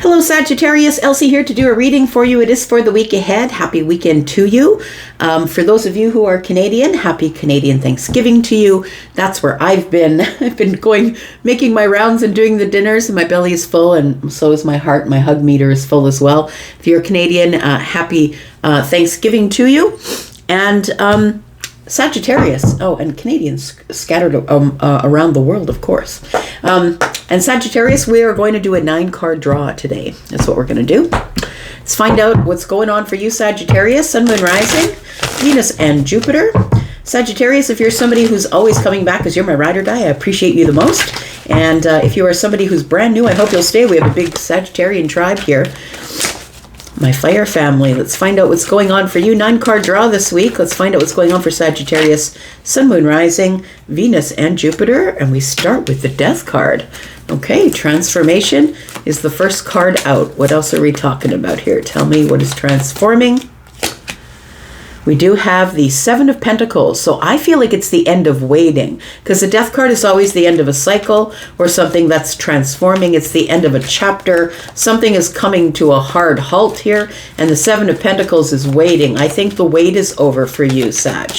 Hello, Sagittarius. Elsie here to do a reading for you. It is for the week ahead. Happy weekend to you. For those of you who are Canadian, happy Canadian Thanksgiving to you. That's where I've been. I've been making my rounds and doing the dinners, and my belly is full, and so is my heart. My hug meter is full as well. If you're Canadian, happy Thanksgiving to you. And Sagittarius, and Canadians scattered around the world, of course. And Sagittarius, we are going to do a 9-card draw today. That's what we're going to do. Let's find out what's going on for you, Sagittarius, Sun, Moon, Rising, Venus, and Jupiter. Sagittarius, if you're somebody who's always coming back because you're my ride or die, I appreciate you the most. And if you are somebody who's brand new, I hope you'll stay. We have a big Sagittarian tribe here. My fire family. Let's find out what's going on for you. 9-card draw this week. Let's find out what's going on for Sagittarius, Sun, Moon, Rising, Venus, and Jupiter. And we start with the Death card. Okay, transformation is the first card out. What else are we talking about here? Tell me what is transforming. We do have the 7 of Pentacles. So I feel like it's the end of waiting, because the Death card is always the end of a cycle or something that's transforming. It's the end of a chapter. Something is coming to a hard halt here. And the 7 of Pentacles is waiting. I think the wait is over for you, Sag.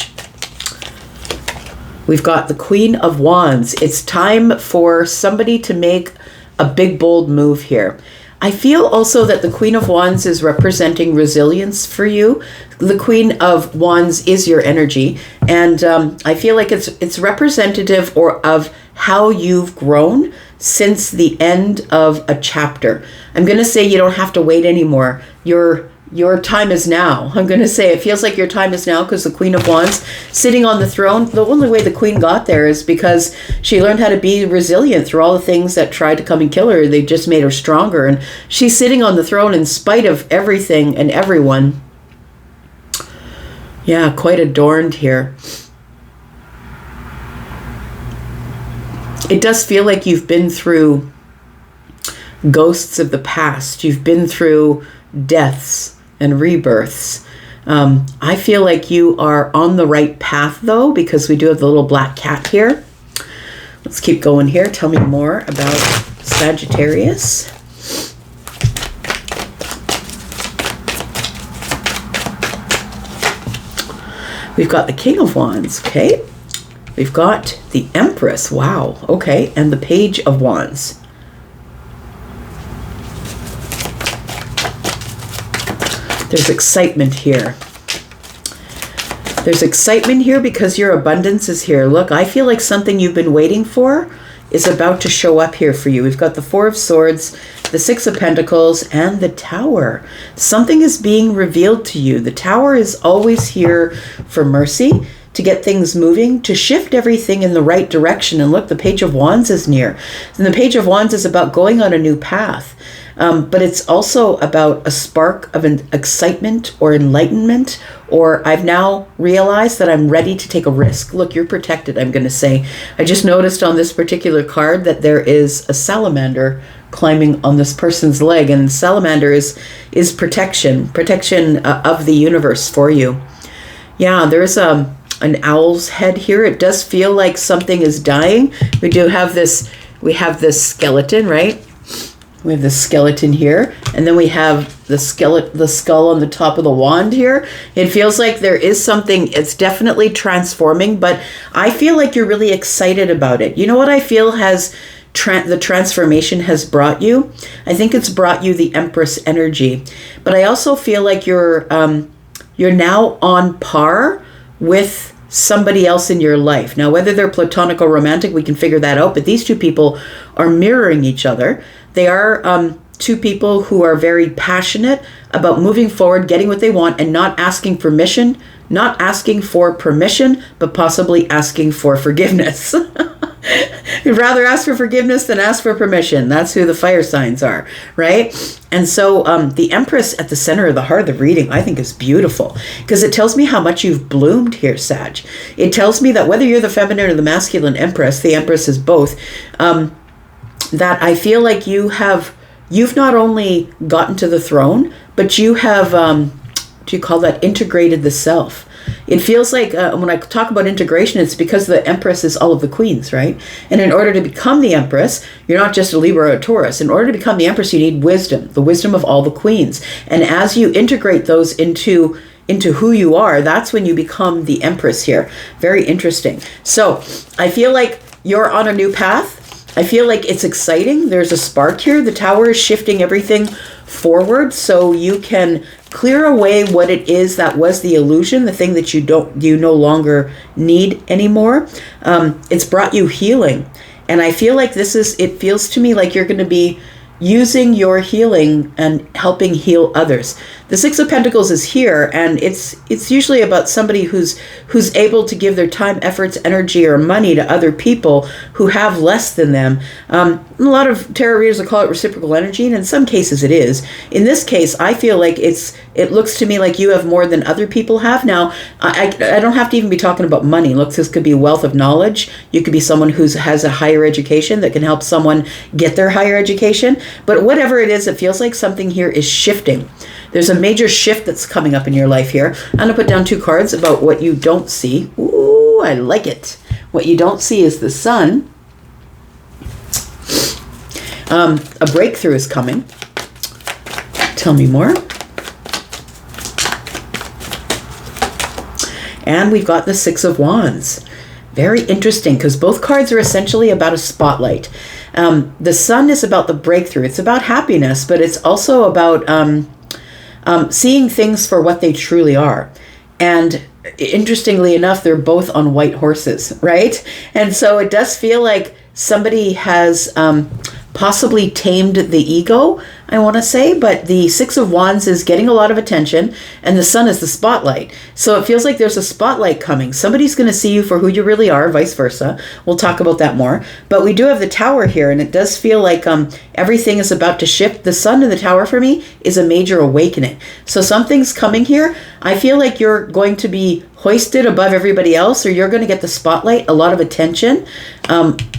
We've got the Queen of Wands. It's time for somebody to make a big, bold move here. I feel also that the Queen of Wands is representing resilience for you. The Queen of Wands is your energy. And I feel like it's representative of how you've grown since the end of a chapter. I'm going to say you don't have to wait anymore. Your time is now. I'm going to say it feels like your time is now, because the Queen of Wands sitting on the throne, the only way the Queen got there is because she learned how to be resilient through all the things that tried to come and kill her. They just made her stronger. And she's sitting on the throne in spite of everything and everyone. Yeah, quite adorned here. It does feel like you've been through ghosts of the past. You've been through deaths and rebirths. I feel like you are on the right path, though, because we do have the little black cat here. Let's keep going here. Tell me more about Sagittarius. We've got the King of Wands, okay? We've got the Empress, wow, okay, and the Page of Wands. There's excitement here. There's excitement here because your abundance is here. Look, I feel like something you've been waiting for is about to show up here for you. We've got the 4 of Swords, the 6 of Pentacles, and the Tower. Something is being revealed to you. The Tower is always here for mercy, to get things moving, to shift everything in the right direction. And look, the Page of Wands is near. And the Page of Wands is about going on a new path. But it's also about a spark of an excitement or enlightenment, or I've now realized that I'm ready to take a risk. Look, you're protected, I'm going to say. I just noticed on this particular card that there is a salamander climbing on this person's leg, and salamander is protection of the universe for you. Yeah, there's an owl's head here. It does feel like something is dying. We have this skeleton, right? We have the skeleton here, and then we have the skull on the top of the wand here. It feels like there is something, it's definitely transforming, but I feel like you're really excited about it. You know what I feel the transformation has brought you? I think it's brought you the Empress energy, but I also feel like you're now on par with somebody else in your life. Now, whether they're platonic or romantic, we can figure that out, but these two people are mirroring each other. They are two people who are very passionate about moving forward, getting what they want, and not asking for permission, but possibly asking for forgiveness. You'd rather ask for forgiveness than ask for permission. That's who the fire signs are, right? And so the Empress at the center of the heart of the reading, I think, is beautiful, because it tells me how much you've bloomed here, Sag. It tells me that whether you're the feminine or the masculine Empress, the Empress is both, that I feel like you've not only gotten to the throne, but you have, integrated the self. it feels like when I talk about integration, it's because the Empress is all of the queens, right? And in order to become the Empress, you're not just a Libra or a Taurus. In order to become the Empress, you need wisdom, the wisdom of all the queens. And as you integrate those into who you are, that's when you become the Empress here. Very interesting. So I feel like you're on a new path. I feel like it's exciting. There's a spark here. The Tower is shifting everything forward so you can clear away what it is that was the illusion, the thing that you no longer need anymore. It's brought you healing. And I feel like it feels to me like you're going to be using your healing and helping heal others. The Six of Pentacles is here, and it's usually about somebody who's able to give their time, efforts, energy, or money to other people who have less than them. A lot of tarot readers will call it reciprocal energy, and in some cases it is. In this case, I feel like it looks to me like you have more than other people have. Now, I don't have to even be talking about money. Look, this could be wealth of knowledge. You could be someone who has a higher education that can help someone get their higher education. But whatever it is, it feels like something here is shifting. There's a major shift that's coming up in your life here. I'm going to put down 2 cards about what you don't see. Ooh, I like it. What you don't see is the Sun. A breakthrough is coming. Tell me more. And we've got the Six of Wands. Very interesting, because both cards are essentially about a spotlight. The Sun is about the breakthrough. It's about happiness, but it's also about seeing things for what they truly are. And interestingly enough, they're both on white horses, right? And so it does feel like somebody has possibly tamed the ego, I want to say, but the Six of Wands is getting a lot of attention, and the Sun is the spotlight. So it feels like there's a spotlight coming. Somebody's going to see you for who you really are, vice versa. We'll talk about that more. But we do have the Tower here, and it does feel like everything is about to shift. The Sun and the Tower for me is a major awakening. So something's coming here. I feel like you're going to be hoisted above everybody else, or you're going to get the spotlight, a lot of attention.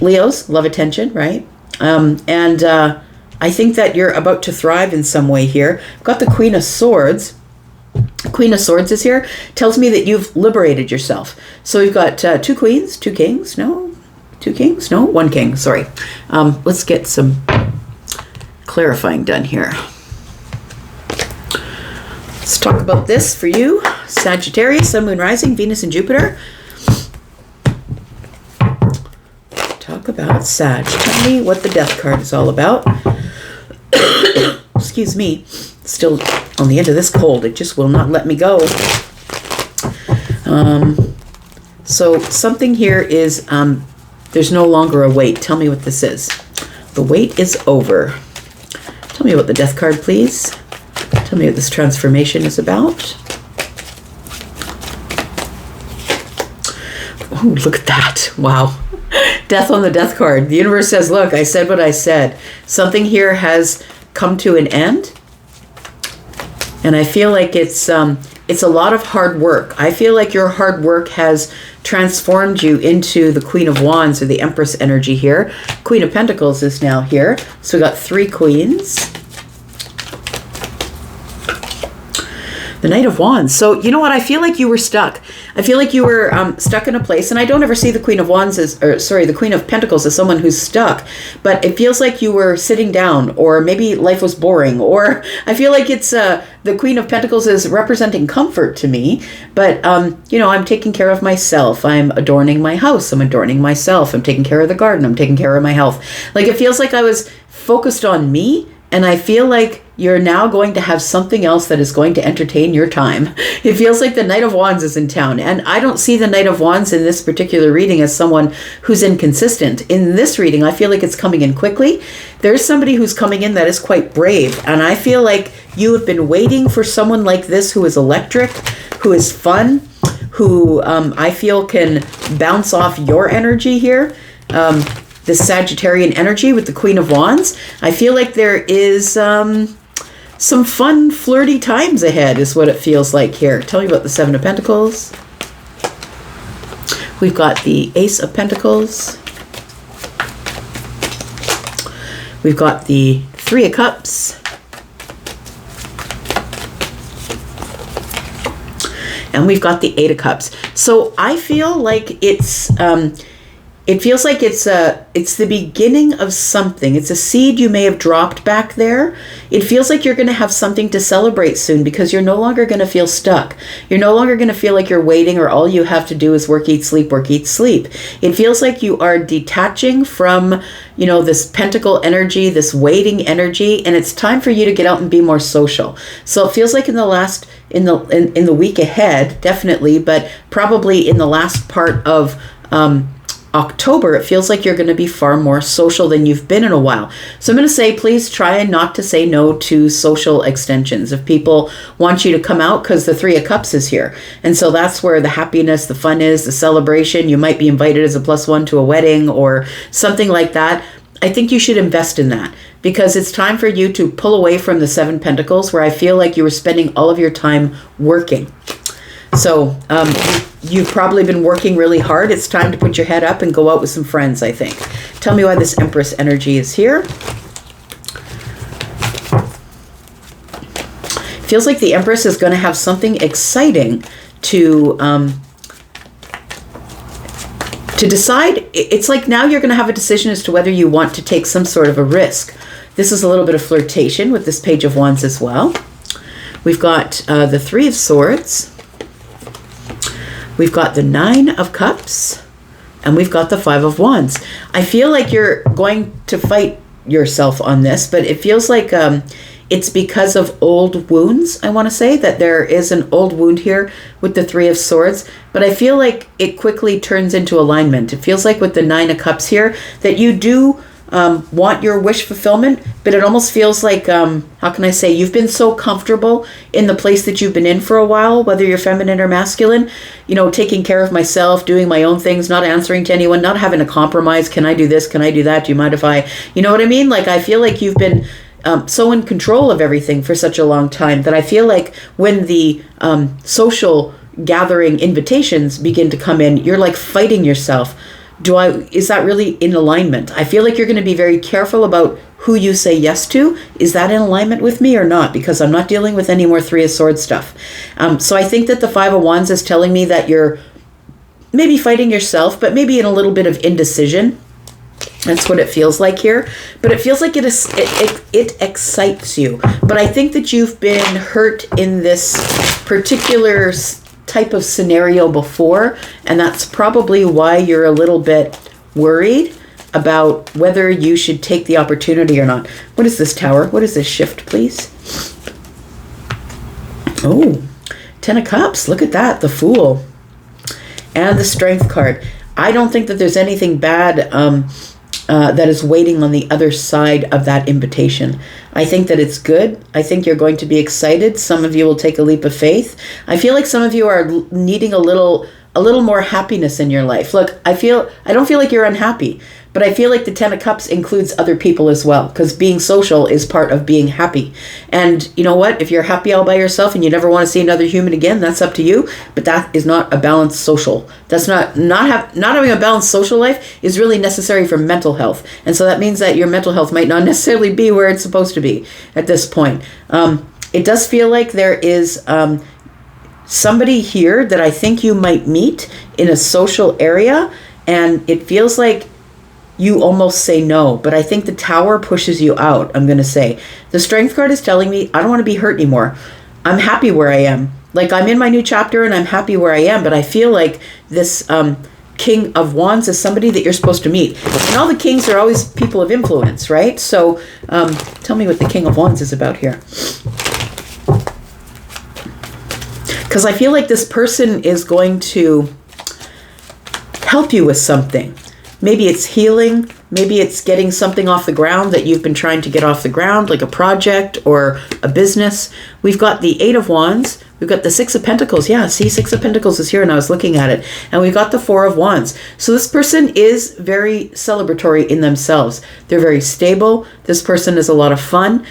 Leos love attention, right? I think that you're about to thrive in some way here. I've got the Queen of Swords. Queen of Swords is here. Tells me that you've liberated yourself. So we've got 2 queens, 2 kings. No, 2 kings. No, 1 king. Sorry. Let's get some clarifying done here. Let's talk about this for you. Sagittarius, Sun, Moon, Rising, Venus, and Jupiter. Talk about Sag. Tell me what the Death card is all about. Excuse me. Still on the end of this cold. It just will not let me go. So something here is there's no longer a wait. Tell me what this is. The wait is over. Tell me about the Death card, please. Tell me what this transformation is about. Oh, look at that. Wow. Death on the Death card. The universe says, look, I said what I said. Something here has come to an end. And I feel like it's a lot of hard work. I feel like your hard work has transformed you into the Queen of Wands, or the Empress energy here. Queen of Pentacles is now here. So we got 3 queens. The Knight of Wands. So, you know what? I feel like you were stuck. I feel like you were stuck in a place, and I don't ever see the Queen of Wands the Queen of Pentacles as someone who's stuck, but it feels like you were sitting down, or maybe life was boring, or I feel like it's the Queen of Pentacles is representing comfort to me, but I'm taking care of myself. I'm adorning my house. I'm adorning myself. I'm taking care of the garden. I'm taking care of my health. Like, it feels like I was focused on me, and I feel like you're now going to have something else that is going to entertain your time. It feels like the Knight of Wands is in town. And I don't see the Knight of Wands in this particular reading as someone who's inconsistent. In this reading, I feel like it's coming in quickly. There's somebody who's coming in that is quite brave. And I feel like you have been waiting for someone like this who is electric, who is fun, who I feel can bounce off your energy here. This Sagittarian energy with the Queen of Wands. I feel like there is some fun, flirty times ahead is what it feels like here. Tell me about the Seven of Pentacles. We've got the Ace of Pentacles. We've got the Three of Cups. and we've got the Eight of Cups. So I feel like it feels like it's the beginning of something. It's a seed you may have dropped back there. It feels like you're going to have something to celebrate soon because you're no longer going to feel stuck. You're no longer going to feel like you're waiting or all you have to do is work, eat, sleep, work, eat, sleep. It feels like you are detaching from, this pentacle energy, this waiting energy, and it's time for you to get out and be more social. So it feels like in the week ahead, definitely, but probably in the last part of October, it feels like you're going to be far more social than you've been in a while. So I'm going to say, please try not to say no to social extensions. If people want you to come out, because the Three of Cups is here. And so that's where the happiness, the fun is, the celebration. You might be invited as a +1 to a wedding or something like that. I think you should invest in that because it's time for you to pull away from the Seven Pentacles where I feel like you were spending all of your time working. So you've probably been working really hard. It's time to put your head up and go out with some friends, I think. Tell me why this Empress energy is here. Feels like the Empress is going to have something exciting to decide. It's like now you're going to have a decision as to whether you want to take some sort of a risk. This is a little bit of flirtation with this Page of Wands as well. We've got the Three of Swords. We've got the Nine of Cups, and we've got the Five of Wands. I feel like you're going to fight yourself on this, but it feels like it's because of old wounds. I want to say that there is an old wound here with the Three of Swords, but I feel like it quickly turns into alignment. It feels like with the Nine of Cups here that you do want your wish fulfillment, but it almost feels like, how can I say, you've been so comfortable in the place that you've been in for a while, whether you're feminine or masculine, taking care of myself, doing my own things, not answering to anyone, not having a compromise. Can I do this? Can I do that? Do you mind if you know what I mean? Like, I feel like you've been so in control of everything for such a long time that I feel like when the social gathering invitations begin to come in, you're like fighting yourself. Is that really in alignment? I feel like you're going to be very careful about who you say yes to. Is that in alignment with me or not? Because I'm not dealing with any more Three of Swords stuff. So I think that the Five of Wands is telling me that you're maybe fighting yourself, but maybe in a little bit of indecision. That's what it feels like here. But it feels like it excites you. But I think that you've been hurt in this particular type of scenario before, and that's probably why you're a little bit worried about whether you should take the opportunity or not. What is this Tower? What is this shift, please? Oh, Ten of Cups. Look at that. The Fool. And the Strength card. I don't think that there's anything bad that is waiting on the other side of that invitation. I think that it's good. I think you're going to be excited. Some of you will take a leap of faith. I feel like some of you are needing a little more happiness in your life. Look, I don't feel like you're unhappy, but I feel like the Ten of Cups includes other people as well, because being social is part of being happy. And you know what? If you're happy all by yourself and you never want to see another human again, that's up to you. But that is not a balanced social. That's not having a balanced social life is really necessary for mental health. And so that means that your mental health might not necessarily be where it's supposed to be at this point. It does feel like there is somebody here that I think you might meet in a social area, and it feels like you almost say no, but I think the Tower pushes you out, I'm going to say. The Strength card is telling me I don't want to be hurt anymore. I'm happy where I am. Like, I'm in my new chapter and I'm happy where I am, but I feel like this King of Wands is somebody that you're supposed to meet. And all the kings are always people of influence, right? So tell me what the King of Wands is about here. Because I feel like this person is going to help you with something. Maybe it's healing. Maybe it's getting something off the ground that you've been trying to get off the ground, like a project or a business. We've got the Eight of Wands. We've got the Six of Pentacles. Yeah, see, Six of Pentacles is here and I was looking at it. And we've got the Four of Wands. So this person is very celebratory in themselves. They're very stable. This person is a lot of fun.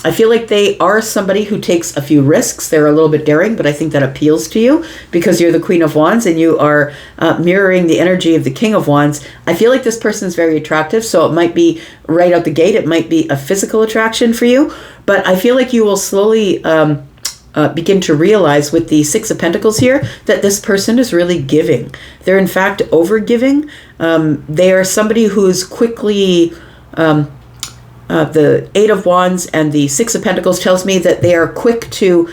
I feel like they are somebody who takes a few risks. They're a little bit daring, but I think that appeals to you because you're the Queen of Wands and you are mirroring the energy of the King of Wands. I feel like this person is very attractive, so it might be right out the gate. It might be a physical attraction for you, but I feel like you will slowly begin to realize with the Six of Pentacles here that this person is really giving. They're in fact over-giving. They are somebody who's quickly... the Eight of Wands and the Six of Pentacles tells me that they are quick to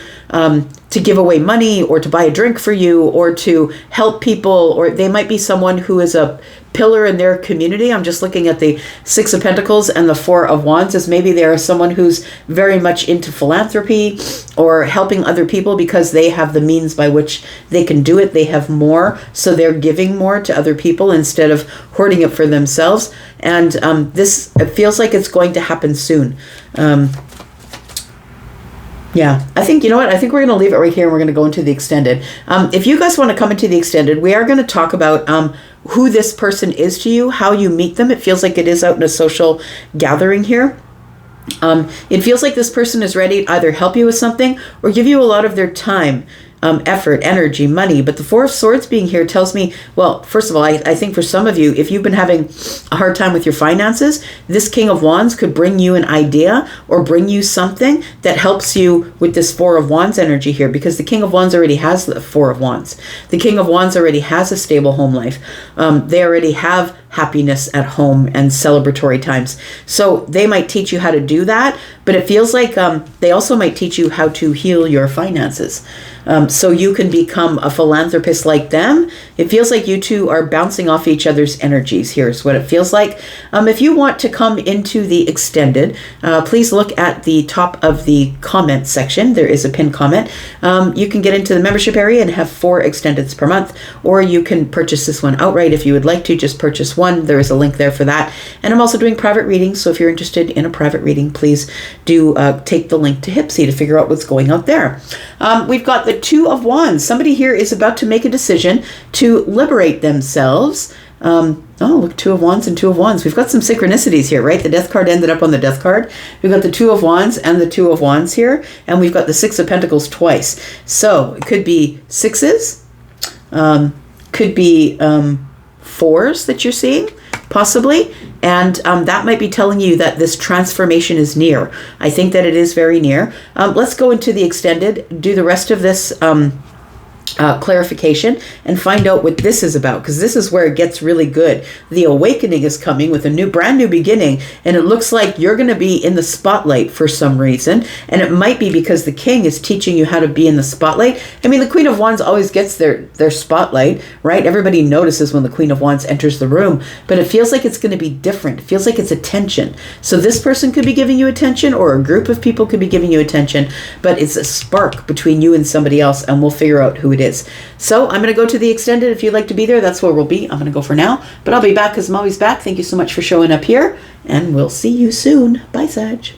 give away money or to buy a drink for you or to help people, or they might be someone who is a pillar in their community. I'm just looking at the Six of Pentacles and the Four of Wands as maybe they are someone who's very much into philanthropy or helping other people because they have the means by which they can do it. They have more, so they're giving more to other people instead of hoarding it for themselves. And this, it feels like it's going to happen soon. Yeah, I think, you know what, I think we're going to leave it right here and we're going to go into the extended. If you guys want to come into the extended, we are going to talk about who this person is to you, how you meet them. It feels like it is out in a social gathering here. It feels like this person is ready to either help you with something or give you a lot of their time, effort, energy, money. But the Four of Swords being here tells me, well, first of all, I think for some of you, if you've been having a hard time with your finances, this King of Wands could bring you an idea or bring you something that helps you with this Four of Wands energy here, because the King of Wands already has the Four of Wands. The King of Wands already has a stable home life. They already have happiness at home and celebratory times. So they might teach you how to do that, but it feels like they also might teach you how to heal your finances. So you can become a philanthropist like them. It feels like you two are bouncing off each other's energies. Here's what it feels like. If you want to come into the extended, please look at the top of the comment section. There is a pinned comment. You can get into the membership area and have 4 extendeds per month, or you can purchase this one outright if you would like to. Just purchase one. There is a link there for that. And I'm also doing private readings, so if you're interested in a private reading, please do take the link to Hypsee to figure out what's going out there. We've got the Two of Wands. Somebody here is about to make a decision to liberate themselves. Oh, look, Two of Wands and Two of Wands. We've got some synchronicities here, right? The Death card ended up on the Death card. We've got the Two of Wands and the Two of Wands here. And we've got the Six of Pentacles twice. So it could be sixes. Could be fours that you're seeing, possibly. And that might be telling you that this transformation is near. I think that it is very near. Let's go into the extended, do the rest of this clarification and find out what this is about, because this is where it gets really good. The awakening is coming with a brand new beginning, and it looks like you're going to be in the spotlight for some reason, and it might be because the king is teaching you how to be in the spotlight. I mean, the Queen of Wands always gets their spotlight, right? Everybody notices when the Queen of Wands enters the room, but it feels like it's going to be different. It feels like it's attention. So this person could be giving you attention, or a group of people could be giving you attention, but it's a spark between you and somebody else, and we'll figure out who it is. So I'm going to go to the extended. If you'd like to be there, that's where we'll be. I'm going to go for now, but I'll be back because I'm always back. Thank you so much for showing up here, and we'll see you soon. Bye, Sag.